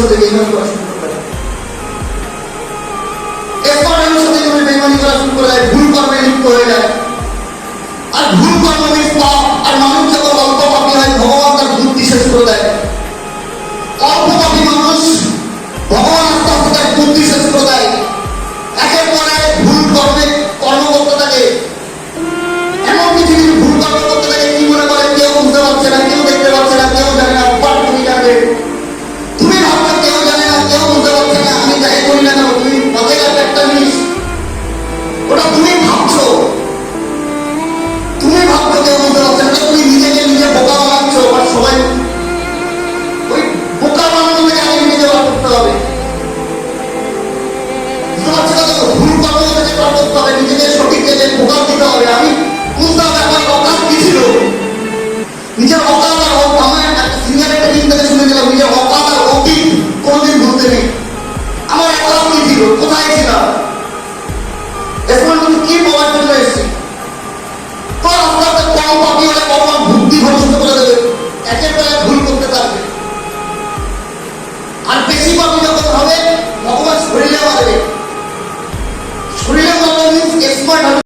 সাথে বেইমানি করা শুরু করবে। স্মার্টের সাথে তুমি বেইমানি করা শুরু করে দেয়, ভুল কর্মে লিপ্ত হয়ে যায়। আর ভুল কর্ম মিস পাপ। আর মানুষ যখন অল্প পাপী হয় ভগবান তার বুদ্ধি শেষ করে দেয়। অল্প পাপী মানুষ ভগবান আস্তে আস্তে তার বুদ্ধি শেষ করে দেয়। একের পর এক ভুল কর্মে কর্ম করতে থাকে। এমন কিছু কিছু ভুল কর্ম করতে থাকে, কি মনে করে কেউ বুঝতে পারছে না, কেউ দেখতে পাচ্ছে না, কেউ জানে না, বাট তুমি জানবে। তুমি ভাবছো কেউ জানে না, কেউ বুঝতে পারছে না, আমি যাই করি না কেন, তুমি মাথায় রাখবে একটা জিনিস, ওটা তুমি ভাবছো। তুমি ভাবছো কেউ বুঝতে পারছে না, তুমি নিজেকে নিজে বোকা বানাচ্ছ। আর সবাই ওই বোকা বানানো থেকে আগে নিজে বার করতে হবে। বুঝতে পারছো না? ভুল কর্ম থেকে বার করতে হবে, নিজেকে সঠিক জায়গায় বোকা দিতে হবে। আমি বুঝতে হবে আমার অকাল কি ছিল, নিজের অকাল আর আমার একটা সিনিয়র একটা দিন থেকে শুনে গেলাম, নিজের অকাল আর অতীত কোনোদিন ভুলতে নেই। আমার অকাল কি ছিল, কোথায় ছিলাম, এখন তুমি কি বলার জন্য এসেছি। তো আস্তে আস্তে কম পাপি হলে ভগবান বুদ্ধি ভবিষ্যৎ করে দেবে, একের পর এক ভুল করতে থাকবে। আর বেশি পাপি যখন হবে ভগবান শরীরে মারবে। শরীরে মারবে মিন্স স্মার্ট হবে।